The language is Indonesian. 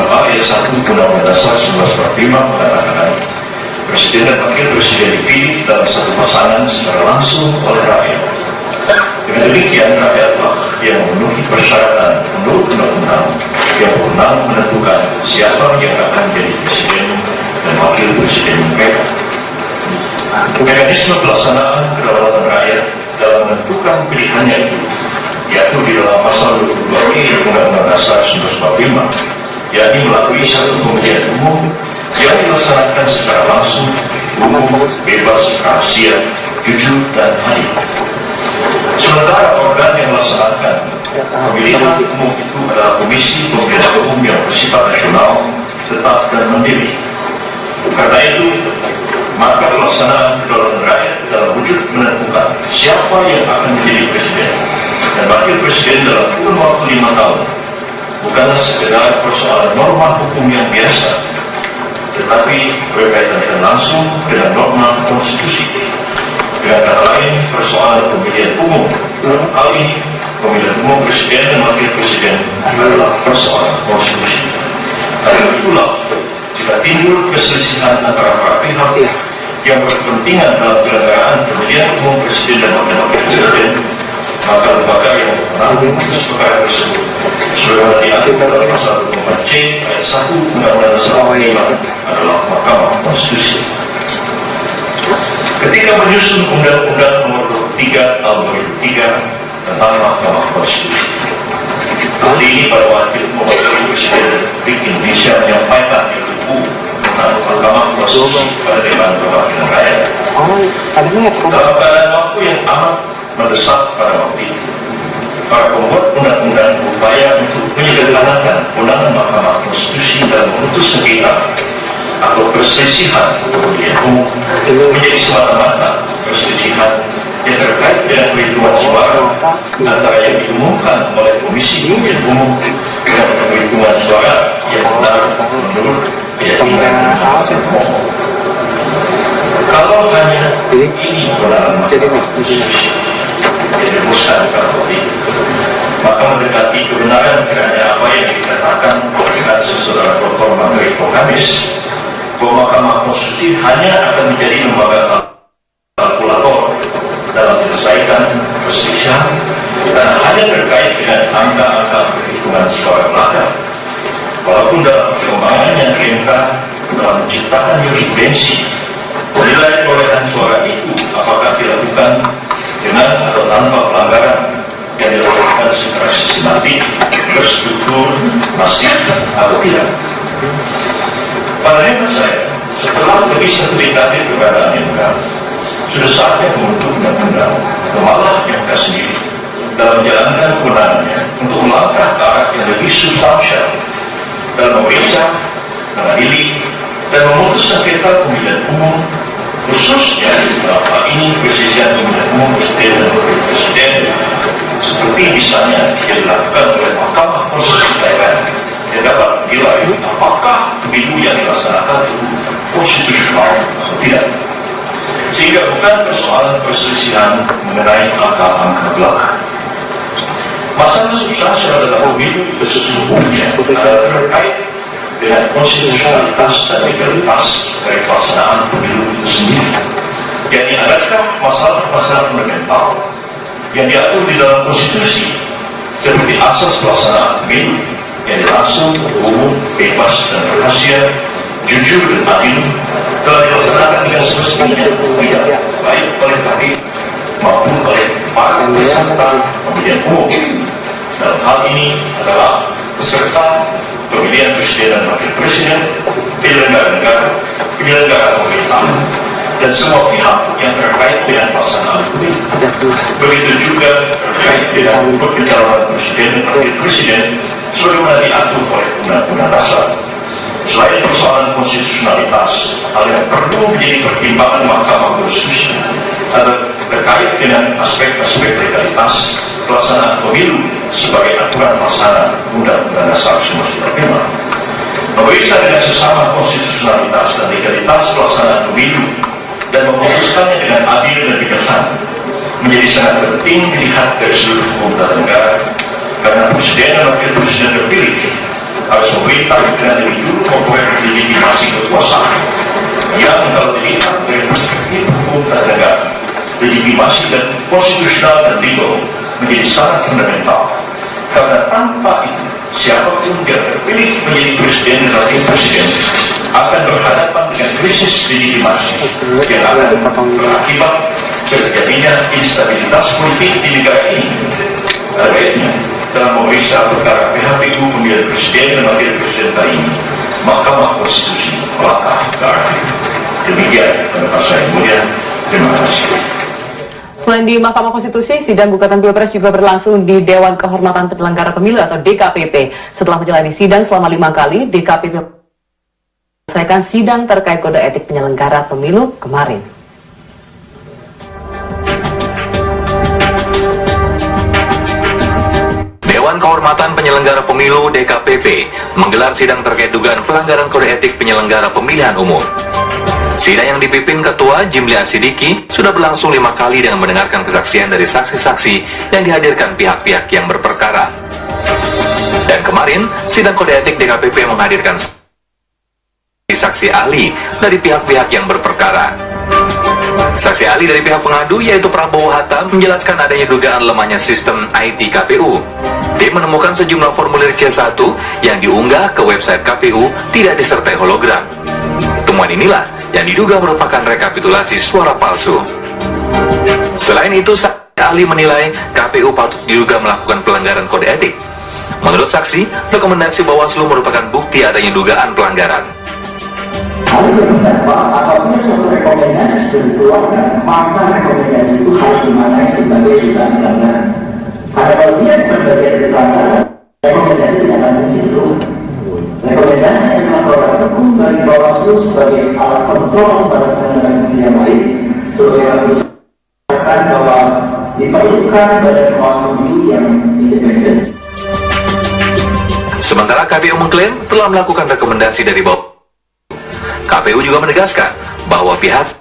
ayat 1 Undang-Undang Dasar 1945 mengatakan Presiden dan Wakil Presiden dipilih dalam satu pasangan secara langsung oleh rakyat. Dengan demikian, rakyatlah yang memenuhi persyaratan menurut undang-undang yang berwenang menentukan siapa yang akan menjadi Presiden dan Wakil Presiden mereka. Mekanisme pelaksanaan kedaulatan rakyat dalam menentukan pilihannya itu, yaitu di dalam pasal 22 Undang-Undang Dasar 1945, yakni melalui satu pemilihan umum yang dilaksanakan secara langsung, umum, bebas, rahasia, jujur, dan adil. Sementara organ yang melaksanakan pemilihan umum itu adalah Komisi Pemilihan Umum yang bersifat nasional, tetap dan mandiri. Karena itu, maka pelaksanaan kedaulatan rakyat dalam wujud menentukan siapa yang akan menjadi Presiden dan Wakil Presiden dalam kurun waktu 5 tahun bukanlah sekedar persoalan norma hukum yang biasa, tetapi berkaitan langsung dengan norma konstitusi. Dengan kata lain, persoalan pemilihan umum, hal ini pemilihan umum Presiden dan Wakil Presiden adalah persoalan konstitusi. Karena itulah, jika timbul perselisihan antara para pihak yang berkepentingan dalam penyelenggaraan pemilihan umum Presiden dan Wakil Presiden, maka lembaga yang berwenang memutus perkara tersebut sebagaimana diatur dalam pasal 24C ayat 1 Undang-Undang Dasar 45 adalah Mahkamah Konstitusi. Ketika menyusun Undang-Undang Nomor 23 Tahun 2003 tentang Mahkamah Konstitusi, kali ini pada Wakil Presiden Republik Indonesia menyampaikan RUU tentang Mahkamah Konstitusi pada Dewan Perwakilan Rakyat. Dalam keadaan waktu yang amat mendesak pada waktu itu, para pembuat undang-undang berupaya untuk menyederhanakan kewenangan Mahkamah Konstitusi dalam memutus sengketa atau perselisihan pemilihan umum menjadi semata-mata perselisihan yang terkait dengan perhitungan suara antara yang diumumkan oleh Komisi Pemilihan Umum dan perhitungan suara yang benar menurut keyakinan pemohon. Kalau hanya ini kewenangan Mahkamah Konstitusi yang dirumuskan pada waktu itu, maka mendekati kebenaran kiranya apa yang dikatakan oleh saudara Dr. Magari Kokamis bahwa Mahkamah Konstitusi hanya akan menjadi lembaga kalkulator dalam menyelesaikan perselisihan dan hanya terkait dengan angka-angka perhitungan suara belaka. Walaupun dalam perkembangannya MK dalam menciptakan jurisprudensi menilai perolehan suara itu apakah dilakukan dengan atau tanpa pelanggaran yang dilakukan secara sistematik, terstruktur, masif atau tidak. Pada hemat saya, setelah lebih satu dekade keberadaan MK, sudah saatnya membentuk undang-undang, malah MK sendiri dalam menjalankan kewenangannya untuk melangkah ke arah yang lebih substansial dalam memeriksa, mengadili, dan memutus sengketa pemilihan umum, khususnya dalam hal ini perselisihan pemilihan umum Presiden dan Wakil Presiden, seperti misalnya yang dilakukan oleh Mahkamah Konstitusi daerah yang dapat menilai apakah pemilu yang dilaksanakan itu konstitusional atau tidak, sehingga bukan persoalan perselisihan mengenai angka-angka belaka. Masalah substansial dalam pemilu sesungguhnya terkait dengan konstitusionalitas dan legalitas dari pelaksanaan pemilu itu sendiri. Jadi adakah masalah-masalah fundamental yang diatur di dalam konstitusi seperti asas pelaksanaan pemilu yang langsung, umum, bebas dan rahasia, jujur dan adil telah dilaksanakan dengan semestinya tidak baik oleh kami maupun oleh para peserta pemilihan umum. Dalam hal ini adalah peserta pemilihan Presiden dan Wakil Presiden, penyelenggara negara, penyelenggara pemerintahan, dan semua pihak yang terkait dengan pelaksanaan pemilu. Begitu juga terkait dengan pencalonan Presiden dan Wakil Presiden sebagaimana diatur oleh Undang-Undang Dasar. Selain persoalan konstitusionalitas, hal yang perlu menjadi pertimbangan Mahkamah Konstitusi adalah terkait dengan aspek-aspek legalitas pelaksanaan pemilu sebagai aturan pelaksana Undang-Undang Dasar 1945. Memeriksa dengan sesama konstitusionalitas dan legalitas pelaksanaan pemilu dan memutuskannya dengan adil dan bijaksana menjadi sangat penting dilihat dari seluruh hukum tata negara, karena Presiden dan Wakil Presiden terpilih harus memberi ditarik dengan lebih dulu memperoleh legitimasi kekuasaan yang kalau dilihat dari perspektif hukum tata negara, legitimasi dan konstitusional dan legal menjadi sangat fundamental. Karena tanpa itu, siapapun yang terpilih menjadi presiden dan wakil presiden akan berhadapan dengan krisis legitimasi yang akan berakibat terjadinya instabilitas politik di negara ini. Karenanya, dalam memeriksa perkara PHPU pemilihan presiden dan wakil presiden kali ini, Mahkamah Konstitusi melangkah ke arah itu. Demikian pendapat saya. Kemudian, terima kasih. Selain di Mahkamah Konstitusi, sidang gugatan Pilpres juga berlangsung di Dewan Kehormatan Penyelenggara Pemilu atau DKPP. Setelah menjalani sidang selama 5 kali, DKPP menyelesaikan sidang terkait kode etik penyelenggara pemilu kemarin. Dewan Kehormatan Penyelenggara Pemilu DKPP menggelar sidang terkait dugaan pelanggaran kode etik penyelenggara pemilihan umum. Sidang yang dipimpin Ketua Jimli Asidiki sudah berlangsung 5 kali dengan mendengarkan kesaksian dari saksi-saksi yang dihadirkan pihak-pihak yang berperkara. Dan kemarin, sidang kode etik DKPP menghadirkan saksi ahli dari pihak-pihak yang berperkara. Saksi ahli dari pihak pengadu yaitu Prabowo Hatta menjelaskan adanya dugaan lemahnya sistem IT KPU. Dia menemukan sejumlah formulir C1 yang diunggah ke website KPU tidak disertai hologram. Temuan inilah yang diduga merupakan rekapitulasi suara palsu. Selain itu, saksi ahli menilai KPU patut diduga melakukan pelanggaran kode etik. Menurut saksi, rekomendasi Bawaslu merupakan bukti adanya dugaan pelanggaran. Kami berpendapat apabila suatu rekomendasi sudah dikeluarkan, maka rekomendasi itu harus dimaknai sebagai dugaan pelanggaran. Karena kalau dia bukan bagian dari pelanggaran, rekomendasi tidak akan mungkin keluar. Rekomendasi yang melakukan hukum bagi Bawaslu sebagai alat kontrol pada penyelenggara pemilu yang lain, sebagai yang disatakan bahwa diperlukan pada Bawaslu pemilu yang independen. Sementara KPU mengklaim telah melakukan rekomendasi dari Bawaslu. KPU juga menegaskan bahwa pihak